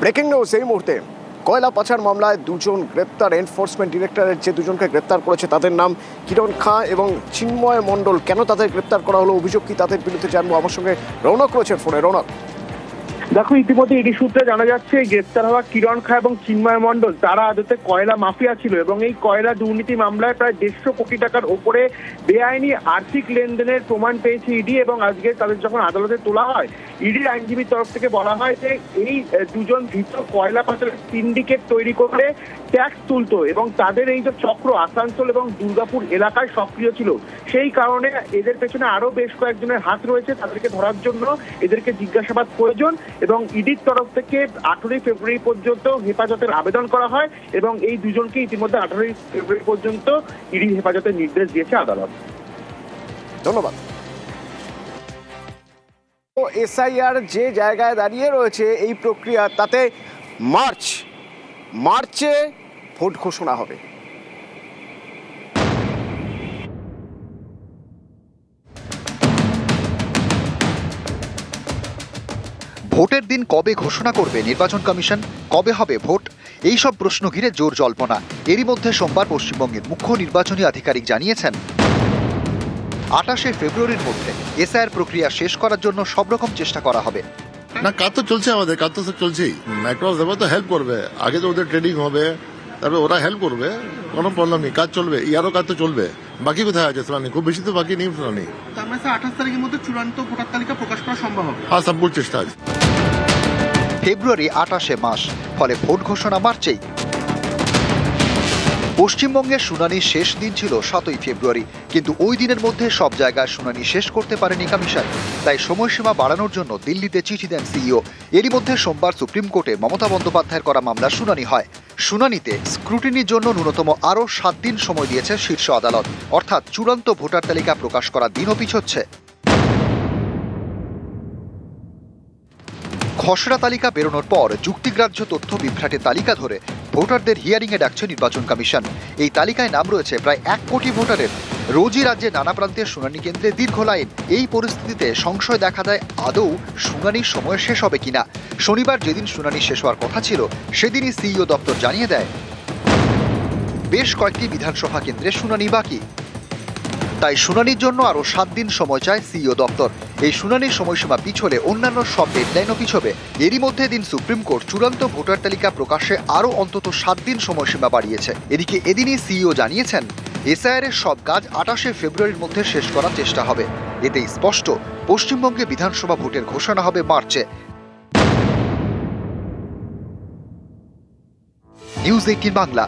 Breaking news এই মুহূর্তে। কয়লা পাচার মামলায় দুজন গ্রেপ্তার। এনফোর্সমেন্ট ডিরেক্টরেট যে দুজনকে গ্রেপ্তার করেছে তাদের নাম কিরণ খাঁ এবং চিন্ময় মণ্ডল। কেন তাদের গ্রেপ্তার করা হলো, অভিযোগ কি তাদের বিরুদ্ধে, জানবো। আমার সঙ্গে রৌনক রয়েছেন ফোনে। রৌনক, দেখো, ইতিমধ্যে ইডি সূত্রে জানা যাচ্ছে গ্রেপ্তার হওয়া কিরণ খা এবং চিন্ময় মণ্ডল তারা আদতে কয়লা মাফিয়া ছিল এবং এই কয়লা দুর্নীতি মামলায় প্রায় 150 কোটি টাকার ওপরে বেআইনি আর্থিক লেনদেনের প্রমাণ পেয়েছে ইডি। এবং আজকে তাদের যখন আদালতে তোলা হয়, ইডির আইনজীবীর তরফ থেকে বলা হয় যে এই দুজন ধৃত কয়লা পাচারের সিন্ডিকেট তৈরি করে ট্যাক্স তুলতো এবং তাদের এই যে চক্র আসানসোল এবং দুর্গাপুর এলাকায় সক্রিয় ছিল। সেই কারণে এদের পেছনে আরো বেশ কয়েকজনের হাত রয়েছে। তাদেরকে ধরার জন্য এদেরকে জিজ্ঞাসাবাদ প্রয়োজন এবং ইডির তরফ থেকে 18 ফেব্রুয়ারি পর্যন্ত হেফাজতের আবেদন করা হয় এবং এই দুজনকে ইতিমধ্যে 18 ফেব্রুয়ারি পর্যন্ত ইডি হেফাজতের নির্দেশ দিয়েছে আদালত। ধন্যবাদ। এসআইআর যে জায়গায় দাঁড়িয়ে রয়েছে এই প্রক্রিয়া, তাতে মার্চে ভোট ঘোষণা হবে। ভোটের দিন কবে ঘোষণা করবে নির্বাচন কমিশন, কবে হবে ভোট, এই সব প্রশ্ন ঘিরে জোর জল্পনা। এরই মধ্যে সোমবার পশ্চিমবঙ্গের মুখ্য নির্বাচনী আধিকারিক জানিয়েছেন 28 ফেব্রুয়ারির মধ্যে এসআইআর প্রক্রিয়া শেষ করার জন্য সব রকম চেষ্টা করা হবে। না, কাজ তো চলছে, আমাদের কাজ তো চলছেই। ম্যাক্রস দেবো তো হেল্প করবে, আগে তো ওদের ট্রেনিং হবে, তারপরে ওরা হেল্প করবে, কোনো প্রবলেম নেই, কাজ চলবে। ইয়ারও কাজ তো চলবে। বাকি কোথায় আছে শুনানি? খুব বেশি তো বাকি নেই শুনানি। তার মানে 28 তারিখের মধ্যে চূড়ান্ত ভোটার তালিকা প্রকাশ করা সম্ভব হবে? হ্যাঁ, সবগুলো চেষ্টা আছে। ফেব্রুয়ারি 28 মাস, ফলে ভোট ঘোষণা মার্চেই। পশ্চিমবঙ্গের শুনানির শেষ দিন ছিল 7ই ফেব্রুয়ারি, কিন্তু ওই দিনের মধ্যে সব জায়গায় শুনানি শেষ করতে পারেনি কমিশন। তাই সময়সীমা বাড়ানোর জন্য দিল্লিতে চিঠি দেন সিইও। এরই মধ্যে সোমবার সুপ্রিম কোর্টে মমতা বন্দ্যোপাধ্যায়ের করা মামলার শুনানি হয়। শুনানিতে স্ক্রুটিনির জন্য ন্যূনতম আরও 7 দিন সময় দিয়েছে শীর্ষ আদালত, অর্থাৎ চূড়ান্ত ভোটার তালিকা প্রকাশ করার দিনও পিছোচ্ছে। খসড়া তালিকা বেরোনোর পর যুক্তিগ্রাহ্য তথ্য বিভ্রাটের তালিকা ধরে ভোটারদের হিয়ারিংয়ে ডাকছে নির্বাচন কমিশন। এই তালিকায় নাম রয়েছে প্রায় 1 কোটি ভোটারের। রোজই রাজ্যে নানা প্রান্তের শুনানি কেন্দ্রে দীর্ঘ লাইন। এই পরিস্থিতিতে সংশয় দেখা দেয় আদৌ শুনানির সময় শেষ হবে কিনা। শনিবার যেদিন শুনানি শেষ হওয়ার কথা ছিল সেদিনই সিইও দপ্তর জানিয়ে দেয় বেশ কয়েকটি বিধানসভা কেন্দ্রে শুনানি বাকি। তাই শুনানির জন্য আরও 7 দিন সময় চায় সিইও দপ্তর। এই শুনানির সময়সীমা পিছলে অন্যান্য সব ডেডলাইনও পিছবে। এরই মধ্যে দিন সুপ্রিম কোর্ট চূড়ান্ত ভোটার তালিকা প্রকাশে আরও অন্তত 7 দিন সময়সীমা বাড়িয়েছে। এদিকে এদিনই সিইও জানিয়েছেন এসআইআর এর সব কাজ 28 ফেব্রুয়ারির মধ্যে শেষ করার চেষ্টা হবে। এতেই স্পষ্ট পশ্চিমবঙ্গে বিধানসভা ভোটের ঘোষণা হবে মার্চে। নিউজ 18 বাংলা।